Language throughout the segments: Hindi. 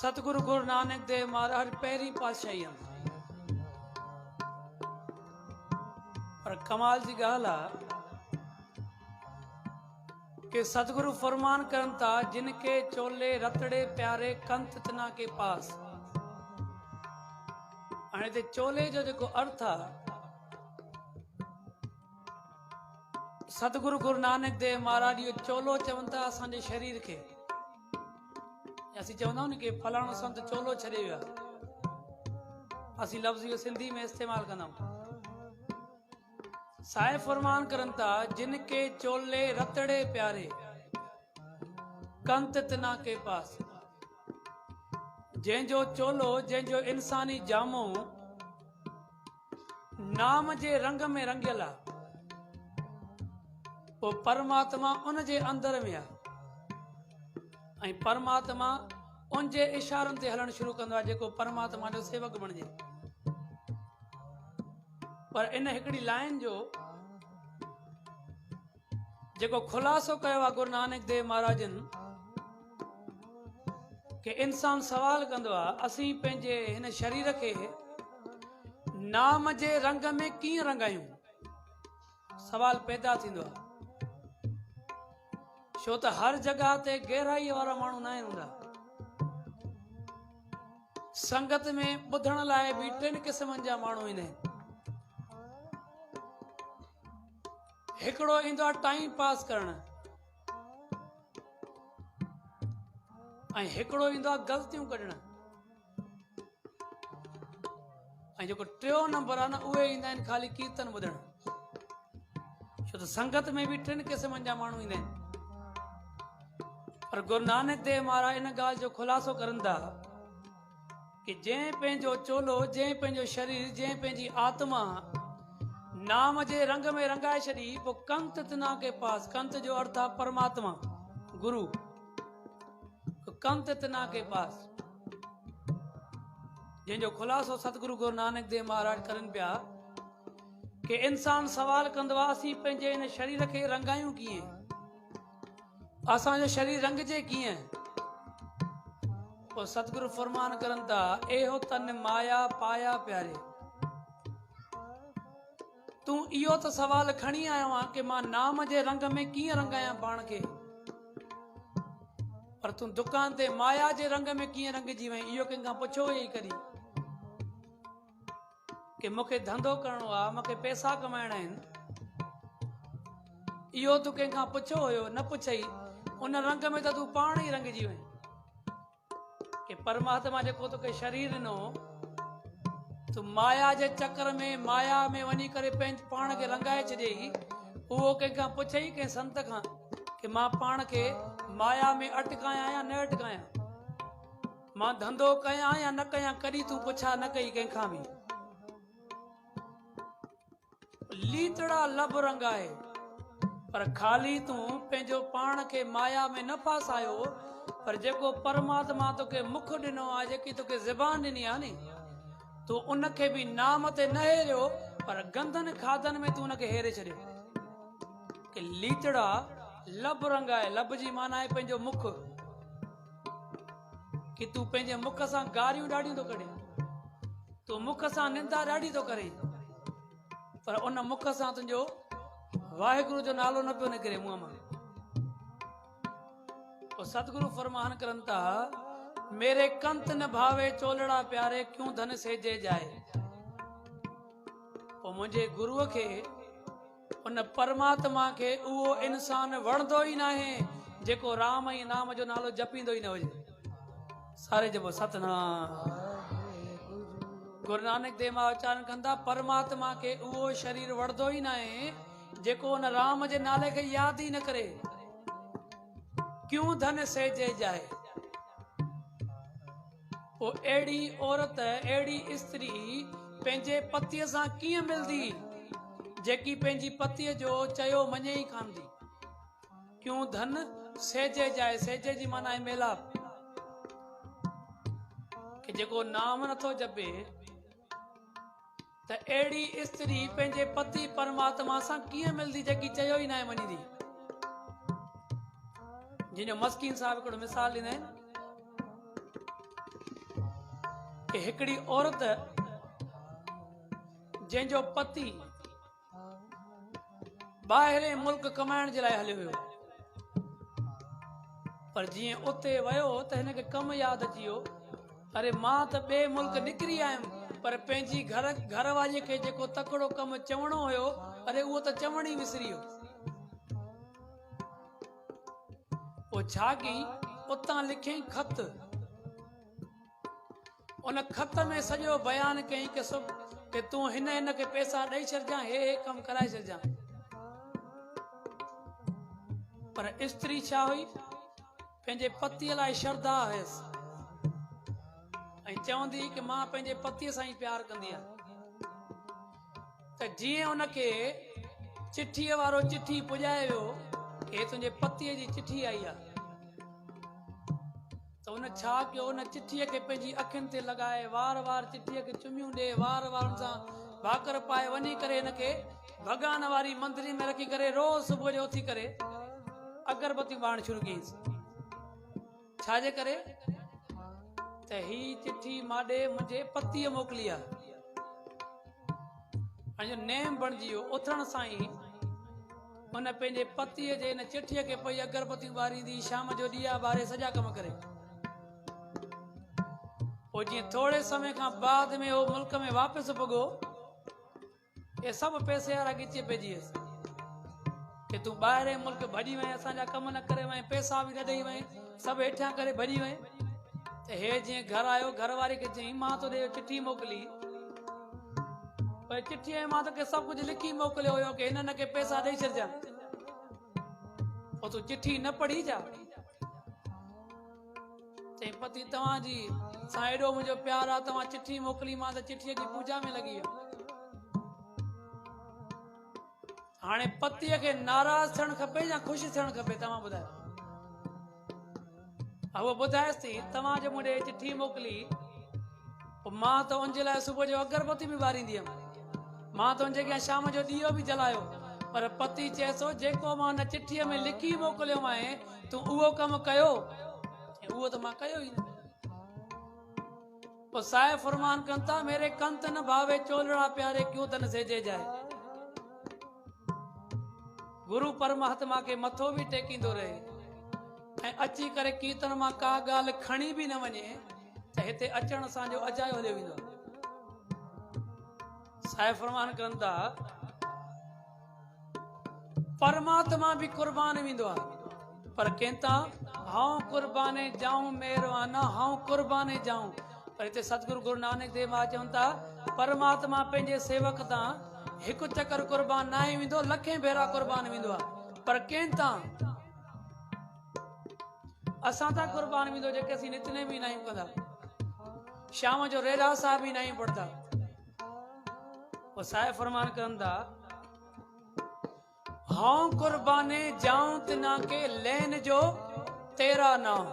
सतगुरु गुरु नानक देव महाराज पहिरीं पातशाही पर कमाल जी ॻाल्हि आहे कि सतगुरु फरमान करन था जिनके चोले रतड़े प्यारे कंत तना के पास। हाणे ते चोले जो जेको अर्थ आहे सतगुरु गुरु नानक देव महाराज इहो चोलो चवनि था असांजे शरीर खे। असीं चवंदा आहियूं न कि फलाणो संत चोलो छॾे वियो आहे, असीं लफ़्ज़ इहो सिंधी में इस्तेमालु कंदा आहियूं। साहिब फरमान करन था जिनके चोले रतड़े प्यारे कंत तना के पास। जंहिंजो चोलो जंहिंजो इंसानी जामो नाम जे रंग में रंगियल आहे, वो परमात्मा उन जे अंदर में आहे ऐं परमात्मा उन जे इशारनि ते हलण शुरू कंदो आहे जेको परमात्मा जो सेवक बणिजे। पर इन हिकिड़ी लाइन जो जेको खुलासो कयो आहे गुरु नानक देव महाराजनि कि इंसान सवाल कंदो आहे असीं पंहिंजे हिन शरीर खे नाम जे रंग में कीअं रंगायूं। सवाल पैदा थींदो आहे छो त हर जगह ते गहराई वारा माण्हू न आहिनि हूंदा। संगत में ॿुधण लाइ बि टिनि क़िस्मनि जा माण्हू ईंदा आहिनि। हिकिड़ो ईंदो आहे टाइम पास करण ऐं हिकिड़ो ईंदो आहे ग़लतियूं कढण ऐं जेको टियों नंबर आहे न उहे ईंदा आहिनि ख़ाली कीर्तन ॿुधण। छो त संगत में बि टिनि क़िस्मनि जा माण्हू ईंदा आहिनि। पर गुरु नानक देव महाराज इन ॻाल्हि जो खुलासो करनि था कि जंहिं पंहिंजो चोलो जंहिं पंहिंजो शरीर जंहिं पंहिंजी आत्मा नाम जे रंग में रंगाए छॾी पोइ कंत तना के पास। कंत जो अर्थ आहे परमात्मा गुरु। कंत तना के पास जंहिंजो खुलासो सतगुरु गुरु नानक देव महाराज करनि पिया कि इंसान सवाल कंदो आहे असीं पंहिंजे इन शरीर खे रंगायूं कीअं, असांजो शरीर रंगजे कीअं। पोइ सतगुरु फरमान करनि था एहो तन माया पाया प्यारे। तूं इहो त सवाल खणी आयो आहे कि मां नाम जे रंग में कीअं रंगायां पाण खे, पर तूं दुकान ते माया जे रंग में कीअं रंगजी वहीं इहो कंहिंखां पुछो ई करी कि मूंखे धंधो करणो आहे मूंखे पैसा कमाइणा आहिनि। इहो तूं कंहिंखां पुछो हुयो न पुछई, उन रंग में त तूं पाण ई रंगजी वहीं कि परमात्मा जेको तोखे शरीर ॾिनो तूं माया जे चक्कर में माया में वञी करे पंहिंजे पाण खे रंगाए छॾियई। उहो कंहिंखां पुछई कंहिं संत खां कि मां पाण खे माया में अटकायां या न अटकायां, मां धंधो कयां या न कयां। कॾहिं तूं पुछा न कई कंहिंखां बि। लीतड़ा लब रंगाए पर ख़ाली तूं पंहिंजो पाण खे माया में न फासायो। पर जेको परमात्मा तोखे मुख ॾिनो आहे जेकी तोखे ज़बान ॾिनी आहे नी तूं उनखे बि नाम ते न हेरियो पर गंदनि खाधनि में तूं उनखे हेरे छॾियो कि लीतड़ा लब रंगाए। लब जी माना आहे पंहिंजो मुख कि तूं पंहिंजे मुख सां गारियूं ॾाढियूं थो कढे, तूं मुख सां निंदा ॾाढी थो करे पर उन मुख सां तुंहिंजो वाहिगुरु जो नालो न पियो निकिरे मुंहं मां। तो सतगुरु फरमान करन था मेरे कंत न भावे चोलड़ा प्यारे क्यों धन सेजे जाए। तो मुझे गुरुअ खे उन परमात्मा के उहो इंसान वणदो ही ना है जेको राम ई नाम जो नालो जपींदो ही न हुजे। सारे जपो सतनाम। गुरु नानक देव महाराज उच्चारण कंदा परमात्मा के उहो शरीर वणदो ही ना है जेको उन राम जे नाले खे याद ही न करे। क्यों धन सेजे जाए। वो एड़ी औरत एड़ी स्त्री पंहिंजे पतीअ सां कीअं मिलदी जेकी पंहिंजी पतीअ जो चयो मञे ही कान्दी। क्यों धन सेजे जाए। सेजे जी माना है मेलाप कि जेको नाम नथो जपे त एड़ी स्त्री पंहिंजे पति परमात्मा सां कीअं मिलदी जेकी चयो ही न मञीदी। जिन मस्कीन साहब हिकिड़ो मिसाल ॾींदा आहिनि कि हिकिड़ी औरत जंहिंजो पति ॿाहिरे मुल्क कमाइण जे लाइ हलियो वियो, पर जीअं उते वियो त हिनखे कमु यादि अची वियो, अरे मां त ॿिए मुल्क निकिरी आयुमि, पर पंहिंजी घरवारीअ खे जेको तकिड़ो कमु चवणो हुयो, अरे उहो त चवण ई विसरी वियो। पोइ छा कई, उतां लिखियईं ख़त। उन ख़त में सॼो बयानु कयईं कि तूं हिन खे पैसा ॾेई छॾिजांइ, हे कमु कराए छॾिजांइ। पर स्त्री छा हुई, पंहिंजे पतीअ लाइ श्रद्धा हुयसि ऐं चवंदी कि मां पंहिंजे पतीअ सां ई प्यार कंदी आहियां। त जीअं उनखे चिठीअ वारो चिठी पुॼाए वियो कि तुंहिंजे पतीअ जी चिठी आई आहे, त उन छा कयो, उन चिठीअ खे पंहिंजी अखियुनि ते लॻाए, वार वार चिठीअ खे चुमियूं ॾे, वार वार हुन सां भाकर पाए वञी करे हिनखे भॻवान वारी मंदिर में रखी करे रोज़ सुबुह जो उथी करे अगरबत्तियूं ॿारण शुरू कयईंसि। छाजे करे, त ही चिठी माॾे मुंहिंजे पतीअ मोकिली आहे। जो नेम बणिजी वियो, उथण सां ई हुन पंहिंजे पतीअ जे हिन चिठीअ खे पई अगरबत्तियूं ॿारींदी, शाम जो ॾीया ॿारे सॼा कम करे। पोइ जीअं थोरे समय खां बाद में उहो मुल्क में वापसि पुॻो, ये सभु पैसे वारा ॻिचे पइजी वियसि कि तूं ॿाहिरि मुल्क भॼी वएं, असांजा कम न करे वएं, पैसा बि न ॾेई वएं, सभु हेठियां करे भॼी वएं। त हे जीअं घर आयो, घरवारी खे चयईं मां तोॾे चिठी मोकिली, पर चिठीअ में मां तोखे सभु कुझु लिखी मोकिलियो हुयो कि हिन खे पैसा ॾेई छॾिजां, पोइ तूं चिठी न पढ़ी जा। चई पति तव्हांजी सां एॾो मुंहिंजो प्यार आहे, तव्हां चिठी मोकिली, मां त चिठीअ जी पूजा में लॻी वियो। हाणे पतीअ खे नाराज़ थियणु खपे या ख़ुशि थियणु खपे, तव्हां ॿुधायो। उहो ॿुधाएसि थी, तव्हां जो मूंखे चिठी मोकिली, मां त उनजे लाइ सुबुह जो अगरबत्ती बि ॿारींदी हुयमि, मां त उनजे अॻियां शाम जो ॾीओ बि जलायो, पर पति चए थो जेको मां हुन चिठीअ में लिखी मोकिलियो आहे तूं उहो कमु कयो, उहो त मां कयो ई न। पोइ साहिब फरमान कनि था, मेरे कंत न भावे चोलड़ा प्यारे क्यों तन सेजे जाए। गुरु परमात्मा खे मथो बि टेकींदो रहे ऐं अची करे कीर्तन मां का ॻाल्हि खणी बि न वञे त हिते अचण असांजो अजायो हलियो वेंदो। साहिब फरमान कनि था, परमात्मा बि कुर्बान वेंदो आहे, पर कंहिंता हाउ कुर्बाने जाऊं मेहरबाना, हाउ कुर्बाने जाऊं। पर हिते सतगुरु गुरु नानक देव महाराज चवनि था, परमात्मा पंहिंजे सेवक तां हिकु चकर कुर्बान न आहे वेंदो, लखे भेरा कुर्बान वेंदो आहे, पर कंहिंता असां था कुर्बान वेंदो जेके असीं नितने बि न आहियूं कंदा, शाम जो रेला साहिब बि न आहियूं पढ़ंदा। पोइ साहिब फरमान कनि था, हाँ कुर्बाने जाऊं तिना के लेन जो तेरा नाम,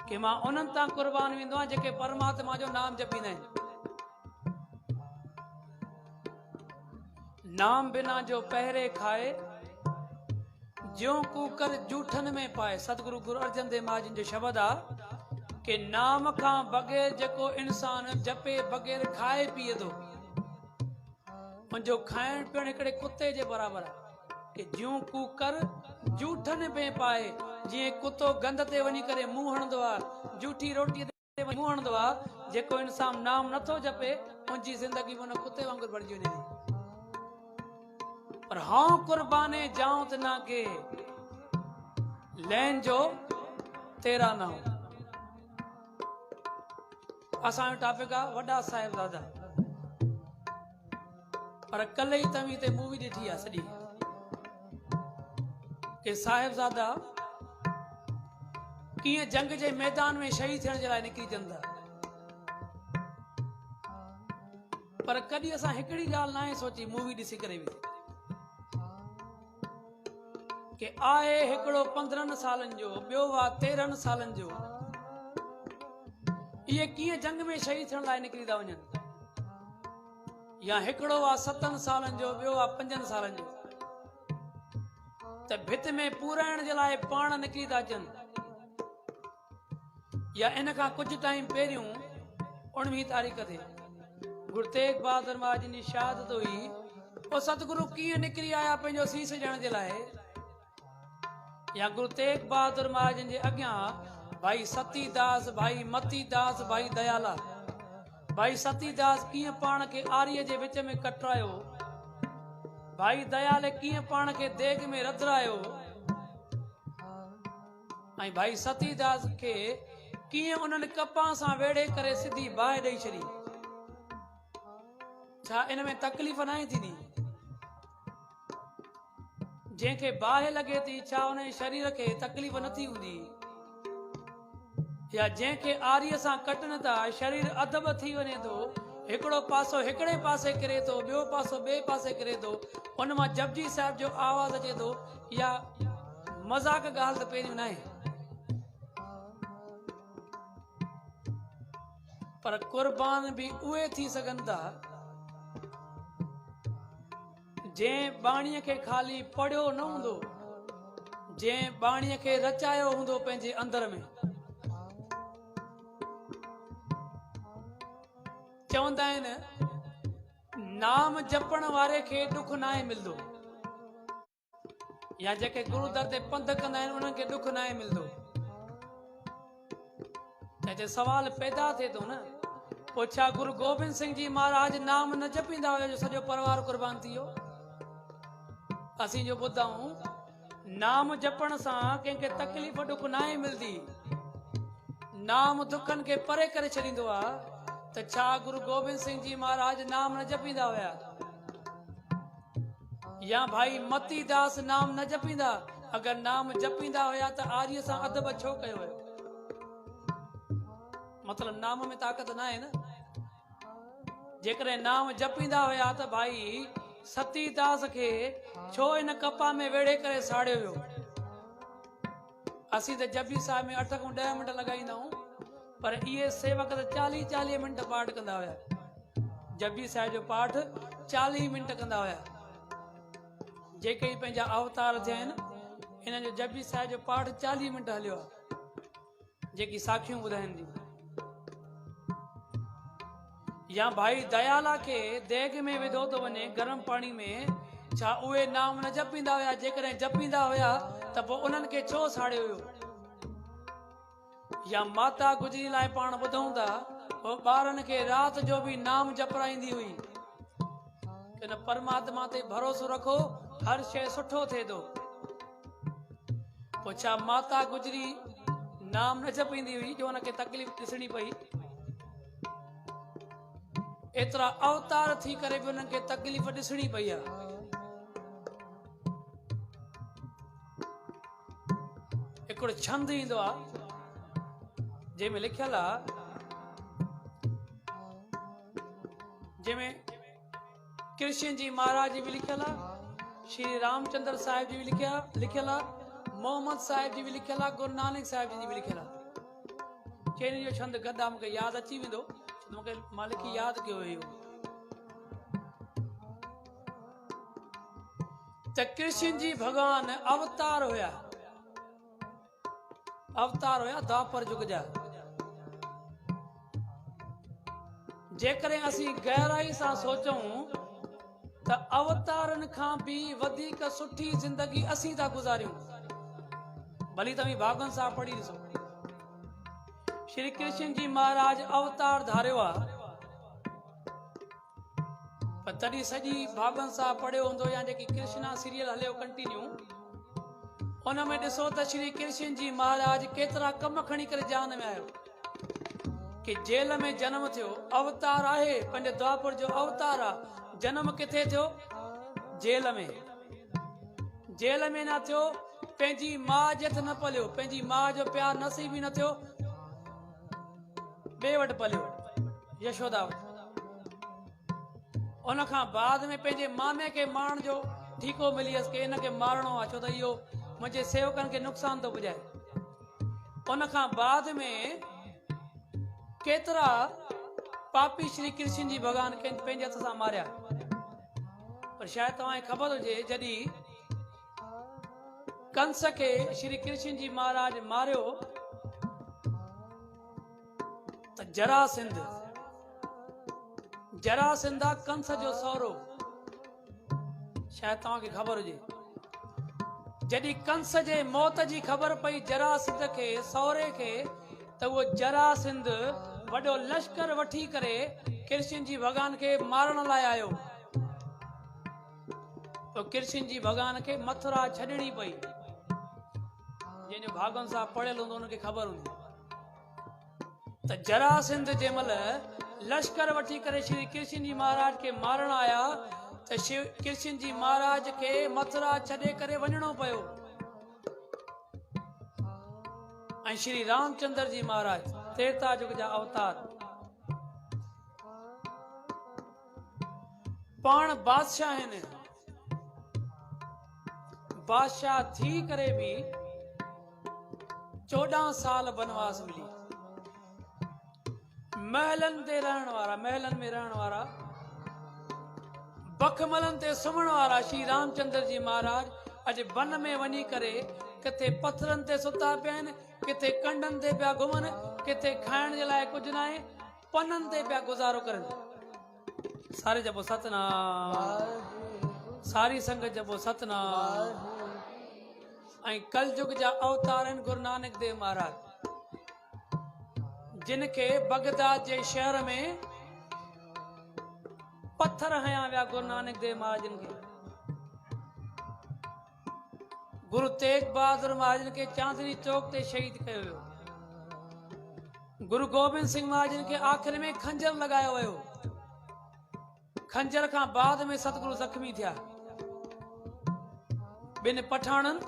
कि मां उन्हनि तां कुर्बान वेंदो आहियां जेके परमात्मा जो नाम जपींदा आहिनि। नाम बिना जो पहरे खाए, ज्यों कूकर जूठन में पाए। सतगुरु गुरु अर्जन देव महाराज जो शब्द आ कि नाम खां बग़ैर जेको इंसान जपे बग़ैर खाए पिए थो, उनजो खाइण पीअण हिकिड़े कुते जे बराबरि आहे। कि ज्यों कूकर जूठन में पाए, जीअं कुतो गंद ते वञी करे मुंहुं हणंदो आहे, जूठी रोटीअ ते मुंहुं हणंदो आहे, जेको इंसान नाम नथो जपे उनजी ज़िंदगी में उन कुते वांगुरु बणिजी वञे। पर हाँ कुर्बाने जाऊं त ना के लैन जो तेरा नाम। असांजो टॉपिक आहे वॾा साहिबज़ादा, पर कल्ह ई तव्हीं ते मूवी ॾिठी आहे सॼी कि साहिबज़ादा कीअं जंग जे मैदान में शहीद थियण जे लाइ निकिरी अचनि था। पर कॾहिं असां हिकिड़ी ॻाल्हि न आहे सोची मूवी ॾिसी करे बि कि आहे हिकिड़ो 15 सालनि जो, ॿियो आहे 13 सालनि जो, इहे कीअं जंग में शहीद थियण लाइ निकिरी था वञनि। या हिकिड़ो आहे 7 सालनि जो, ॿियो आहे 5 सालनि जो, त भित में पूराइण जे लाइ पाण निकिरी था अचनि। या इन खां कुझु टाइम पहिरियों 19 तारीख़ ते गुरु तेग बहादुर महाराज जी शहादत हुई। वो सतगुरु कीअं निकिरी आया पंहिंजो सीस ॾियण जे लाइ, या गुरु तेग बहादुर महाराज जे अॻियां भाई सतीदास, भाई मतीदास, भाई दयाला, भाई सतीदास कीअं पाण खे आर्य जे विच में कटरायो, भाई दयाल कीअं पाण खे देग में रधरायो, ऐं भाई सतीदास खे कीअं उन्हनि कपां सां वेड़े करे सिधी बाहि ॾेई छॾी। छा इन में तकलीफ़ नाहे थींदी? जंहिंखे बाहि लॻे थी, छा उन शरीर खे तकलीफ़ नथी हूंदी? या जंहिंखे आर्य सां कटनि था, शरीर अदब थी वञे थो, हिकिड़ो पासो हिकिड़े पासे किरे थो, ॿियो पासो ॿिए पासे किरे थो, उन मां जपजी साहिब जो आवाज़ अचे थो, या मज़ाक ॻाल्हि त पहिरियों नाहे। पर कुर्बान भी उहे थी सघनि था जंहिं बाणीअ खे ख़ाली पढ़ियो न हूंदो, जंहिं बाणीअ खे रचायो हूंदो पंहिंजे अंदर में। चवंदा आहिनि नाम जपण वारे खे ॾुख नाहे मिलंदो, या जेके गुरु दर ते पंध कंदा आहिनि उन्हनि खे ॾुख नाहे मिलंदो। हिते सवाल पैदा थिए थो न, पोइ छा गुरु गोबिंद सिंह जी महाराज नाम न जपींदा हुया जो सॼो परिवार कुर्बान थी वियो? असीं जो ॿुधूं नाम जपण सां कंहिंखे तकलीफ़ ॾुख नाहे मिलंदी, नाम दुखनि खे परे करे छॾींदो आहे, त छा गुरु गोबिंद सिंह जी महाराज नाम न जपींदा हुया? या भाई मतीदास नाम न जपींदा? अगर नाम जपींदा हुया त आर्य सां अदब छो कयो हुयो? मतलब नाम में ताक़त न आहे न। जेकॾहिं नाम जपींदा हुया त भाई सतीदास खे छो इन कपा में वेड़े करे साड़ियो वियो? असीं त जपजी साहिब में 8 खां 10 मिंट लॻाईंदा आहियूं, पर इहे सेवक त 40-40 मिंट पाठ कंदा हुया। जपजी साहिब जो पाठ 40 मिंट कंदा हुया। जेके ई पंहिंजा अवतार थिया आहिनि, इन्हनि जो जपजी साहिब जो पाठ 40 मिंट हलियो आहे, जेकी साखियूं ॿुधाइनि थियूं। या भाई दयाला खे देग में विधो थो वञे गरम पाणी में, छा उहे नाम न जपींदा हुया? जेकॾहिं जपींदा हुया त पोइ उन्हनि खे छो साड़ियो हुयो? या माता गुजरी लाइ पाण ॿुधूं था, उहो ॿारनि खे राति जो बि नाम जपराईंदी हुई कि न परमात्मा ते भरोसो रखो, हर शइ सुठो थिए थो। पोइ छा माता गुजरी नाम न जपींदी हुई जो हुनखे तकलीफ़ ॾिसणी पई? एतिरा अवतार थी करे बि उन्हनि खे तकलीफ़ ॾिसणी पई आहे। हिकिड़ो छंद ईंदो आहे जंहिंमें लिखियल आहे, जंहिंमें कृष्ण जी महाराज जी बि लिखियल आहे, श्री रामचंद्र साहिब जी बि लिखियल आहे, मोहम्मद साहिब जी बि लिखियल आहे, गुरु नानक साहिब जी बि लिखियल आहे। चइनी जो छंद गदा मूंखे यादि अची वेंदो, मूंखे मां लिखी यादि कयो हुयो त कृष्ण जी भगवान अवतार हुया, अवतार हुया द्वापर युग जा। जेकॾहिं असीं गहराई सां सोचूं त अवतारनि खां बि वधीक सुठी ज़िंदगी असीं था गुज़ारियूं। भली तव्हीं भागवत साहिब पढ़ी ॾिसो, श्री कृष्ण जी महाराज अवतार धारियो आहे, पर तॾहिं सॼी भागवत साहिब पढ़ियो हूंदो, या जेकी कृष्णा सीरियल हलियो कंटिन्यू, उन में ॾिसो त श्री कृष्ण जी महाराज केतिरा कम खणी करे जान में आयो। कि जेल में जन्म थियो, अवतार आहे, पंहिंजे द्वापर जो अवतार आहे। जन्म किथे थियो? जेल में। जेल में न थियो, पंहिंजी माउ जे हथ न पलियो, पंहिंजी माउ जो प्यार नसीब ई न थियो, ॿिए वटि पलियो, यशोदा वटि। उन खां बाद में पंहिंजे मामे खे मारण जो ठीको मिली वियसि कि हिनखे मारणो आहे, छो त इहो मुंहिंजे सेवकनि खे नुक़सान थो पुॼाए। उन खां बाद में केतिरा पापी श्री कृष्ण जी भगवान पंहिंजे हथ सां मारिया। पर शायदि तव्हांखे ख़बर हुजे, जॾहिं कंस खे श्री कृष्ण जी महाराज मारियो त जरासिंध जरासिंध आहे कंस जो सहुरो, शायदि तव्हांखे ख़बर हुजे। जॾहिं कंस जे मौत जी ख़बर पई जरासिंध खे सहुरे खे, त उहो जरासिंध वॾो लश्कर वठी करे कृष्ण जी भॻवान खे मारण लाइ आयो। तो कृष्ण जी भॻवान खे मथुरा छॾणी पई। जंहिंजो भागवत साहब पढ़ियल हूंदो उनखे ख़बर हूंदी त जरासिंध जंहिंमहिल लश्कर वठी करे श्री कृष्ण जी महाराज खे मारण आया, त शिव कृष्ण जी महाराज खे मथुरा छॾे करे वञणो पियो। ऐं श्री रामचंद्र जी महाराज त्रेता युग जा अवतार, पाण बादशाह आहिनि, बादशाह थी करे भी 14 साल बनवास मिली। महलन ते रहण वारा, महलन में रहण वारा, बखमलन ते सुम्हण वारा श्री रामचंद्र जी महाराज अॼु वन में वञी करे किथे पत्थरनि ते सुता पिया आहिनि, किथे कंडनि ते पिया घुमनि, किथे खाइण जे लाइ कुझु न आहे, पननि ते पिया गुज़ारो करनि। सारे जपो सतनाम, सारी संगत जपो सतनाम। ऐं कलयुग जा अवतार आहिनि गुरु नानक देव महाराज, जिनखे बगदाद जे शहर में पत्थर हया विया गुरु नानक देव महाराजन खे। गुरु तेग बहादुर महाराजन खे चांदनी चौक ते शहीद कयो वियो। गुरु गोबिंद सिंह महाराजन खे आख़िर में खंजर लॻायो वियो। खंजर खां बाद में सतगुरु ज़ख्मी थिया। ॿिनि पठाणनि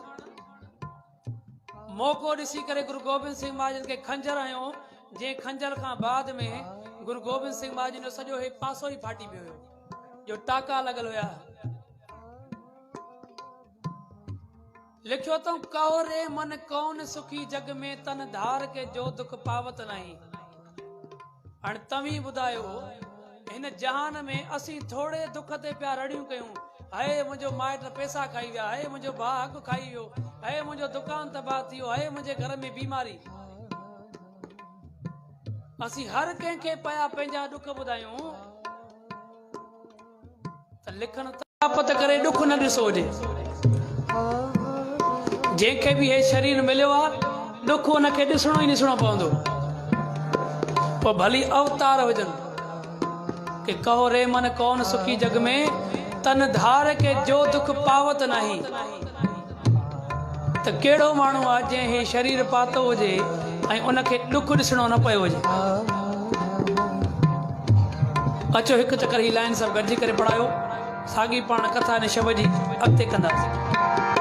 मौक़ो ॾिसी करे गुरु गोबिंद सिंह महाराजन खे खंजर हयो, जंहिं खंजर खां बाद में गुरु गोबिंद सिंह महाराजन जो सॼो हे पासो ई फाटी पियो हुयो, जो टाका लॻल हुया। लिखियो अथऊं, कहो रे मन कौन सुखी जग में, तन धार के जो दुख पावत नहीं। हाणे तव्हीं ॿुधायो, हिन जहान में असीं थोड़े दुख ते पिया रड़ियूं कयूं, हाय मुंहिंजो माइट पैसा खाई विया, हाय मुंहिंजो भाउ हक़ खाई वियो, हाय मुंहिंजो दुकान तबाह थी वियो, हाय मुंहिंजे घर में बीमारी। असीं हर कंहिंखे पिया पंहिंजा दुख ॿुधायूं, त लिखनि तापत करे दुख न ॾिसो हुजे। जंहिंखे बि हे शरीर मिलियो आहे, दुख हुनखे ॾिसणो ई ॾिसणो पवंदो। पोइ भली अवतार हुजनि कि कहो रे मन कौन सुखी जग में, तन धार के जो दुख पावत नहीं। त कहिड़ो माण्हू आहे जंहिं हे शरीर पातो हुजे ऐं उनखे दुख ॾिसणो न पियो हुजे। अचो हिकु चकर ही लाइन सभु गॾिजी करे पढ़ायो, साॻी पाण कथा ने शब जी अॻिते कंदासीं।